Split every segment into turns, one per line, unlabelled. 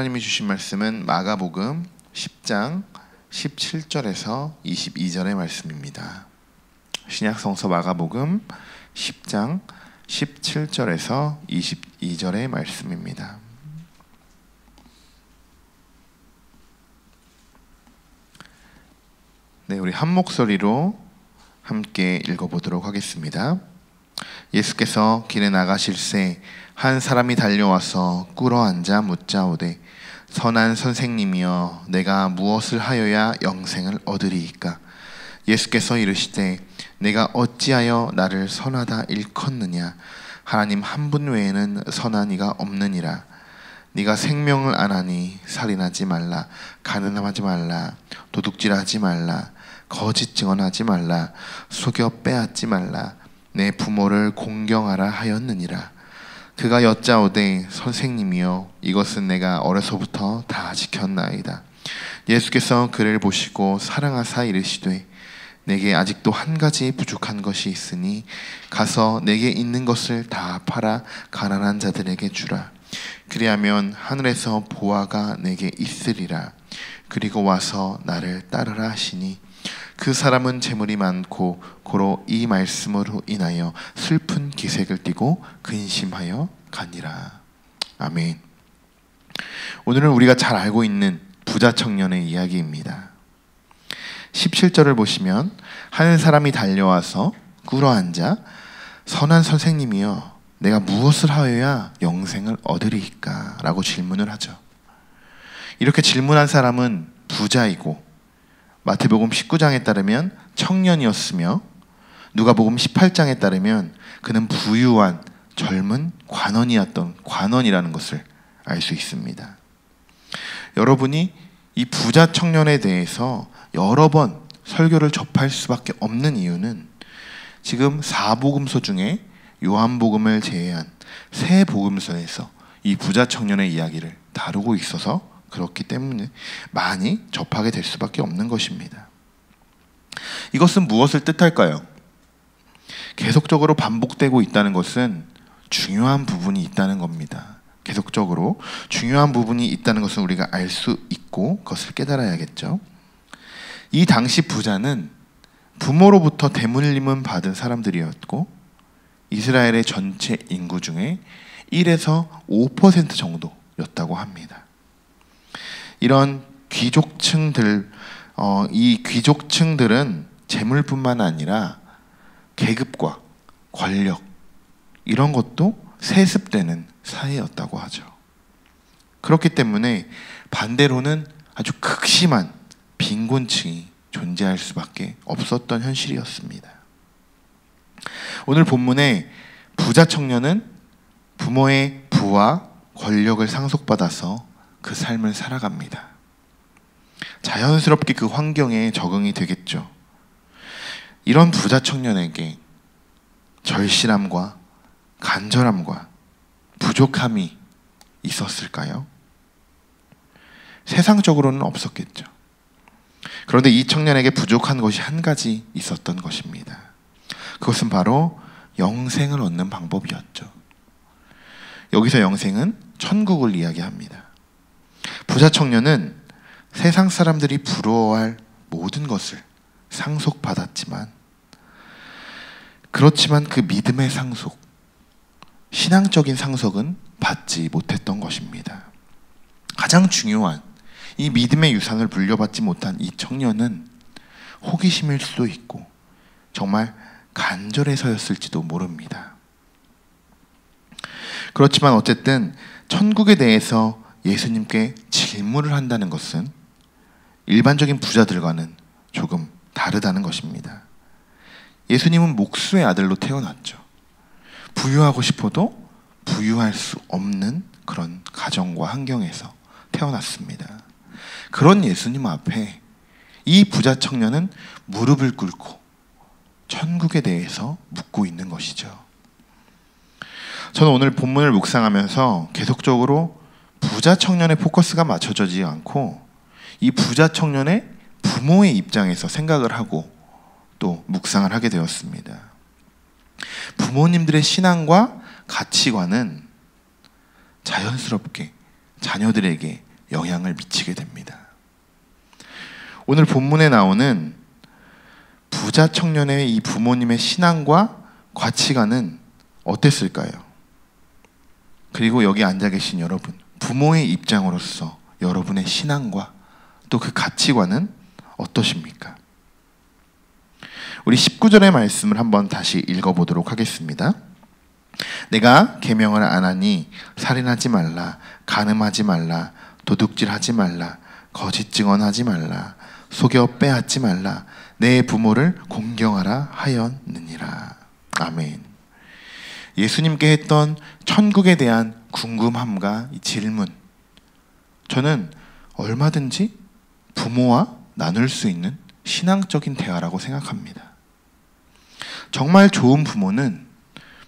하나님이 주신 말씀은 마가복음 10장 17절에서 22절의 말씀입니다. 신약성서 마가복음 10장 17절에서 22절의 말씀입니다. 네, 우리 한 목소리로 함께 읽어보도록 하겠습니다. 예수께서 길에 나가실새 한 사람이 달려와서 꿇어앉아 묻자오되 선한 선생님이여 내가 무엇을 하여야 영생을 얻으리이까? 예수께서 이르시되 내가 어찌하여 나를 선하다 일컫느냐? 하나님 한 분 외에는 선한 이가 없느니라. 네가 생명을 안하니 살인하지 말라, 가늠하지 말라, 도둑질하지 말라, 거짓 증언하지 말라, 속여 빼앗지 말라, 내 부모를 공경하라 하였느니라. 그가 여짜오되 선생님이여 이것은 내가 어려서부터 다 지켰나이다. 예수께서 그를 보시고 사랑하사 이르시되 내게 아직도 한 가지 부족한 것이 있으니 가서 내게 있는 것을 다 팔아 가난한 자들에게 주라. 그리하면 하늘에서 보화가 내게 있으리라. 그리고 와서 나를 따르라 하시니 그 사람은 재물이 많고 고로 이 말씀으로 인하여 슬픈 기색을 띠고 근심하여 가니라. 아멘. 오늘은 우리가 잘 알고 있는 부자 청년의 이야기입니다. 17절을 보시면 한 사람이 달려와서 꿇어앉아 선한 선생님이여 내가 무엇을 하여야 영생을 얻으리이까? 라고 질문을 하죠. 이렇게 질문한 사람은 부자이고 마태복음 19장에 따르면 청년이었으며 누가복음 18장에 따르면 그는 부유한 젊은 관원이라는 것을 알 수 있습니다. 여러분이 이 부자 청년에 대해서 여러 번 설교를 접할 수밖에 없는 이유는 지금 4복음서 중에 요한복음을 제외한 세 복음서에서 이 부자 청년의 이야기를 다루고 있어서 그렇기 때문에 많이 접하게 될 수밖에 없는 것입니다. 이것은 무엇을 뜻할까요? 계속적으로 반복되고 있다는 것은 중요한 부분이 있다는 겁니다. 계속적으로 중요한 부분이 있다는 것은 우리가 알 수 있고 그것을 깨달아야겠죠. 이 당시 부자는 부모로부터 대물림을 받은 사람들이었고 이스라엘의 전체 인구 중에 1에서 5% 정도였다고 합니다. 이런 귀족층들, 이 귀족층들은 재물뿐만 아니라 계급과 권력 이런 것도 세습되는 사회였다고 하죠. 그렇기 때문에 반대로는 아주 극심한 빈곤층이 존재할 수밖에 없었던 현실이었습니다. 오늘 본문의 부자 청년은 부모의 부와 권력을 상속받아서 그 삶을 살아갑니다. 자연스럽게 그 환경에 적응이 되겠죠. 이런 부자 청년에게 절실함과 간절함과 부족함이 있었을까요? 세상적으로는 없었겠죠. 그런데 이 청년에게 부족한 것이 한 가지 있었던 것입니다. 그것은 바로 영생을 얻는 방법이었죠. 여기서 영생은 천국을 이야기합니다. 부자 청년은 세상 사람들이 부러워할 모든 것을 상속받았지만 그렇지만 그 믿음의 상속, 신앙적인 상속은 받지 못했던 것입니다. 가장 중요한 이 믿음의 유산을 물려받지 못한 이 청년은 호기심일 수도 있고 정말 간절해서였을지도 모릅니다. 그렇지만 어쨌든 천국에 대해서 예수님께 질문을 한다는 것은 일반적인 부자들과는 조금 다르다는 것입니다. 예수님은 목수의 아들로 태어났죠. 부유하고 싶어도 부유할 수 없는 그런 가정과 환경에서 태어났습니다. 그런 예수님 앞에 이 부자 청년은 무릎을 꿇고 천국에 대해서 묻고 있는 것이죠. 저는 오늘 본문을 묵상하면서 계속적으로 부자 청년의 포커스가 맞춰지지 않고 이 부자 청년의 부모의 입장에서 생각을 하고 또 묵상을 하게 되었습니다. 부모님들의 신앙과 가치관은 자연스럽게 자녀들에게 영향을 미치게 됩니다. 오늘 본문에 나오는 부자 청년의 이 부모님의 신앙과 가치관은 어땠을까요? 그리고 여기 앉아 계신 여러분, 부모의 입장으로서 여러분의 신앙과 또 그 가치관은 어떠십니까? 우리 19절의 말씀을 한번 다시 읽어보도록 하겠습니다. 내가 계명을 안 하니 살인하지 말라, 간음하지 말라, 도둑질하지 말라, 거짓 증언하지 말라, 속여 빼앗지 말라, 내 부모를 공경하라 하였느니라. 아멘. 예수님께 했던 천국에 대한 궁금함과 이 질문, 저는 얼마든지 부모와 나눌 수 있는 신앙적인 대화라고 생각합니다. 정말 좋은 부모는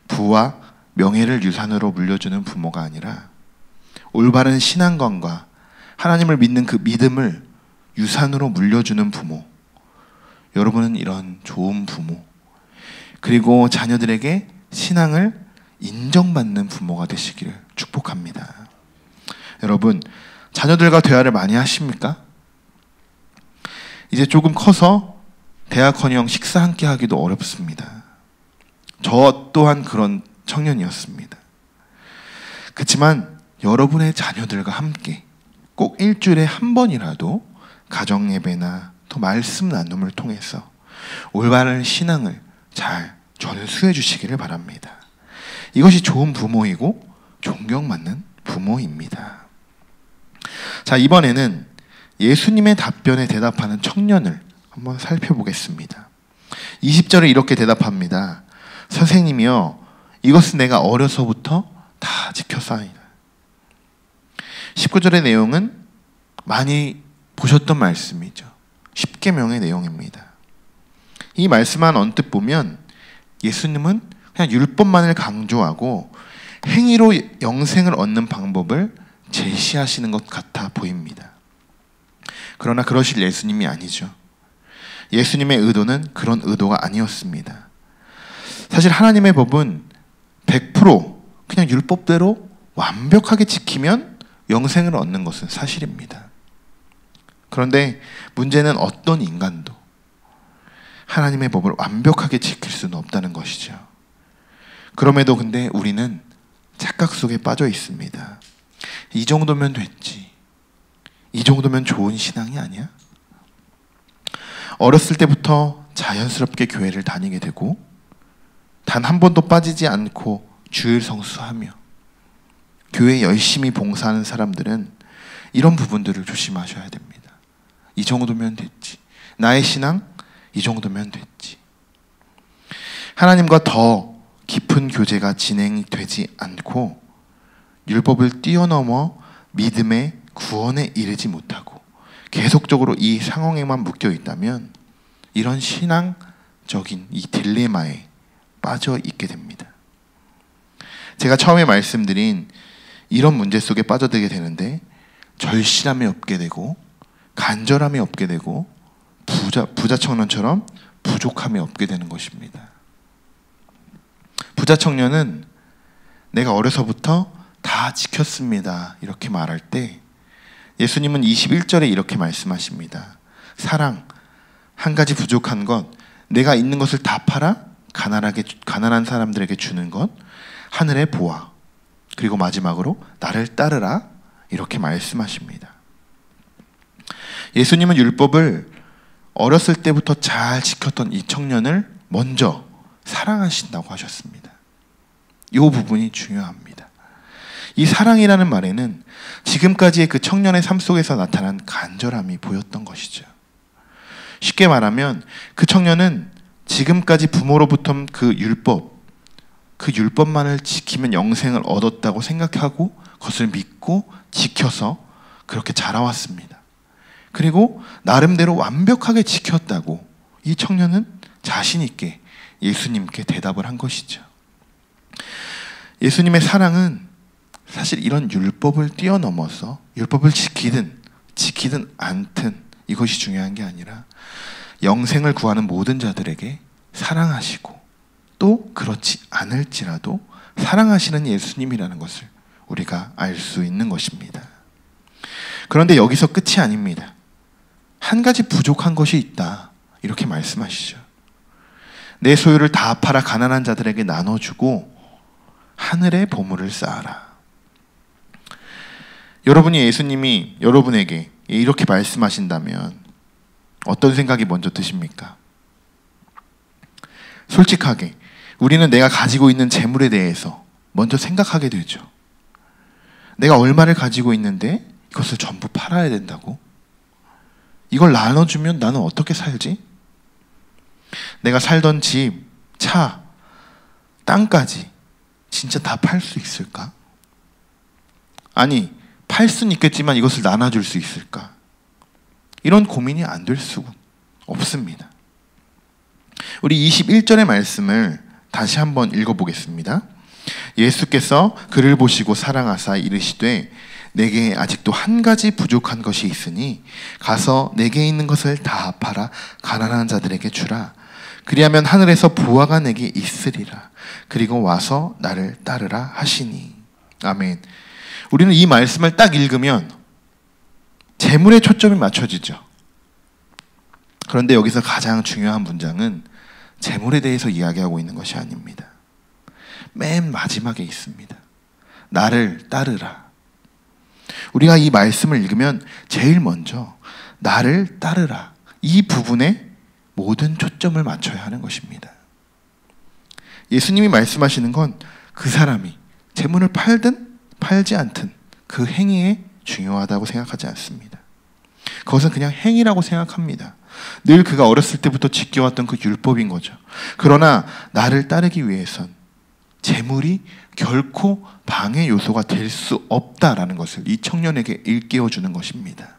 부와 명예를 유산으로 물려주는 부모가 아니라 올바른 신앙관과 하나님을 믿는 그 믿음을 유산으로 물려주는 부모. 여러분은 이런 좋은 부모, 그리고 자녀들에게 신앙을 인정받는 부모가 되시기를 축복합니다. 여러분, 자녀들과 대화를 많이 하십니까? 이제 조금 커서 대화커녕 식사 함께 하기도 어렵습니다. 저 또한 그런 청년이었습니다. 그렇지만 여러분의 자녀들과 함께 꼭 일주일에 한 번이라도 가정예배나 또 말씀 나눔을 통해서 올바른 신앙을 잘 전수해 주시기를 바랍니다. 이것이 좋은 부모이고 존경받는 부모입니다. 자, 이번에는 예수님의 답변에 대답하는 청년을 한번 살펴보겠습니다. 20절에 이렇게 대답합니다. 선생님이여, 이것은 내가 어려서부터 다 지켰사오니. 19절의 내용은 많이 보셨던 말씀이죠. 십계명의 내용입니다. 이 말씀만 언뜻 보면 예수님은 그냥 율법만을 강조하고 행위로 영생을 얻는 방법을 제시하시는 것 같아 보입니다. 그러나 그러실 예수님이 아니죠. 예수님의 의도는 그런 의도가 아니었습니다. 사실 하나님의 법은 100% 그냥 율법대로 완벽하게 지키면 영생을 얻는 것은 사실입니다. 그런데 문제는 어떤 인간도 하나님의 법을 완벽하게 지킬 수는 없다는 것이죠. 그럼에도 근데 우리는 착각 속에 빠져 있습니다. 이 정도면 됐지. 이 정도면 좋은 신앙이 아니야? 어렸을 때부터 자연스럽게 교회를 다니게 되고 단 한 번도 빠지지 않고 주일 성수하며 교회에 열심히 봉사하는 사람들은 이런 부분들을 조심하셔야 됩니다. 이 정도면 됐지. 나의 신앙 이 정도면 됐지. 하나님과 더 깊은 교제가 진행이 되지 않고 율법을 뛰어넘어 믿음의 구원에 이르지 못하고 계속적으로 이 상황에만 묶여 있다면 이런 신앙적인 이 딜레마에 빠져 있게 됩니다. 제가 처음에 말씀드린 이런 문제 속에 빠져들게 되는데 절실함이 없게 되고 간절함이 없게 되고 부자 청년처럼 부족함이 없게 되는 것입니다. 부자 청년은 내가 어려서부터 다 지켰습니다 이렇게 말할 때 예수님은 21절에 이렇게 말씀하십니다. 사랑, 한 가지 부족한 것, 내가 있는 것을 다 팔아 가난한 사람들에게 주는 것, 하늘의 보아, 그리고 마지막으로 나를 따르라 이렇게 말씀하십니다. 예수님은 율법을 어렸을 때부터 잘 지켰던 이 청년을 먼저 사랑하신다고 하셨습니다. 이 부분이 중요합니다. 이 사랑이라는 말에는 지금까지의 그 청년의 삶 속에서 나타난 간절함이 보였던 것이죠. 쉽게 말하면 그 청년은 지금까지 부모로부터 그 율법만을 지키면 영생을 얻었다고 생각하고 그것을 믿고 지켜서 그렇게 자라왔습니다. 그리고 나름대로 완벽하게 지켰다고 이 청년은 자신 있게 예수님께 대답을 한 것이죠. 예수님의 사랑은 사실 이런 율법을 뛰어넘어서 율법을 지키든 않든 이것이 중요한 게 아니라 영생을 구하는 모든 자들에게 사랑하시고 또 그렇지 않을지라도 사랑하시는 예수님이라는 것을 우리가 알 수 있는 것입니다. 그런데 여기서 끝이 아닙니다. 한 가지 부족한 것이 있다. 이렇게 말씀하시죠. 내 소유를 다 팔아 가난한 자들에게 나눠주고 하늘의 보물을 쌓아라. 여러분이 예수님이 여러분에게 이렇게 말씀하신다면 어떤 생각이 먼저 드십니까? 솔직하게 우리는 내가 가지고 있는 재물에 대해서 먼저 생각하게 되죠. 내가 얼마를 가지고 있는데 이것을 전부 팔아야 된다고? 이걸 나눠주면 나는 어떻게 살지? 내가 살던 집, 차, 땅까지 진짜 다 팔 수 있을까? 아니, 팔 수는 있겠지만 이것을 나눠줄 수 있을까? 이런 고민이 안 될 수가 없습니다. 우리 21절의 말씀을 다시 한번 읽어보겠습니다. 예수께서 그를 보시고 사랑하사 이르시되 내게 아직도 한 가지 부족한 것이 있으니 가서 내게 있는 것을 다 팔아 가난한 자들에게 주라. 그리하면 하늘에서 부하가 내게 있으리라. 그리고 와서 나를 따르라 하시니. 아멘. 우리는 이 말씀을 딱 읽으면 재물에 초점이 맞춰지죠. 그런데 여기서 가장 중요한 문장은 재물에 대해서 이야기하고 있는 것이 아닙니다. 맨 마지막에 있습니다. 나를 따르라. 우리가 이 말씀을 읽으면 제일 먼저 나를 따르라. 이 부분에 모든 초점을 맞춰야 하는 것입니다. 예수님이 말씀하시는 건 그 사람이 재물을 팔든 팔지 않든 그 행위에 중요하다고 생각하지 않습니다. 그것은 그냥 행위라고 생각합니다. 늘 그가 어렸을 때부터 지켜왔던 그 율법인 거죠. 그러나 나를 따르기 위해선 재물이 결코 방해 요소가 될 수 없다라는 것을 이 청년에게 일깨워주는 것입니다.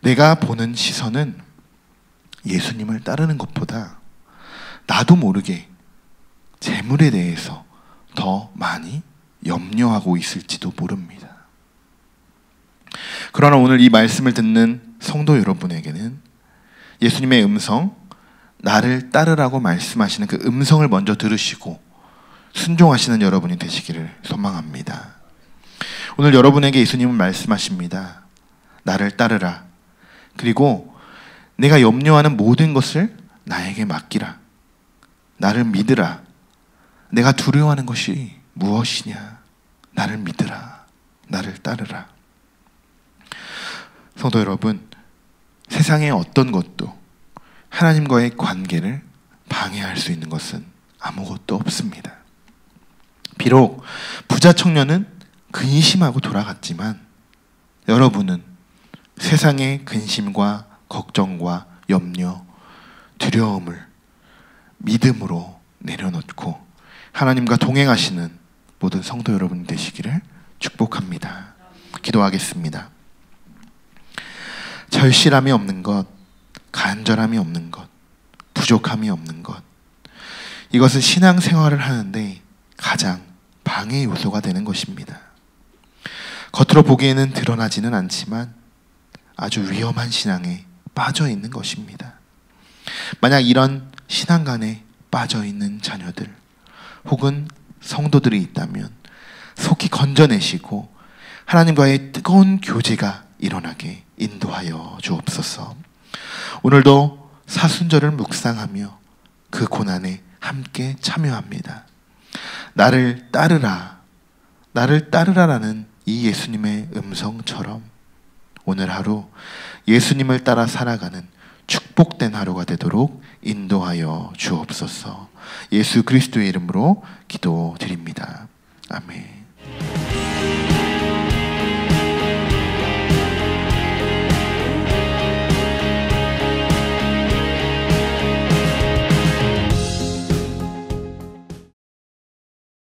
내가 보는 시선은 예수님을 따르는 것보다 나도 모르게 재물에 대해서 더 많이 염려하고 있을지도 모릅니다. 그러나 오늘 이 말씀을 듣는 성도 여러분에게는 예수님의 음성, 나를 따르라고 말씀하시는 그 음성을 먼저 들으시고 순종하시는 여러분이 되시기를 소망합니다. 오늘 여러분에게 예수님은 말씀하십니다. 나를 따르라. 그리고 내가 염려하는 모든 것을 나에게 맡기라. 나를 믿으라. 내가 두려워하는 것이 무엇이냐? 나를 믿으라. 나를 따르라. 성도 여러분, 세상의 어떤 것도 하나님과의 관계를 방해할 수 있는 것은 아무것도 없습니다. 비록 부자 청년은 근심하고 돌아갔지만 여러분은 세상의 근심과 걱정과 염려, 두려움을 믿음으로 내려놓고 하나님과 동행하시는 모든 성도 여러분 되시기를 축복합니다. 기도하겠습니다. 절실함이 없는 것, 간절함이 없는 것, 부족함이 없는 것, 이것은 신앙생활을 하는데 가장 방해 요소가 되는 것입니다. 겉으로 보기에는 드러나지는 않지만 아주 위험한 신앙에 빠져 있는 것입니다. 만약 이런 신앙간에 빠져 있는 자녀들 혹은 성도들이 있다면 속히 건져내시고 하나님과의 뜨거운 교제가 일어나게 인도하여 주옵소서. 오늘도 사순절을 묵상하며 그 고난에 함께 참여합니다. 나를 따르라, 나를 따르라라는 이 예수님의 음성처럼 오늘 하루 예수님을 따라 살아가는 축복된 하루가 되도록 인도하여 주옵소서. 예수 그리스도의 이름으로 기도드립니다. 아멘.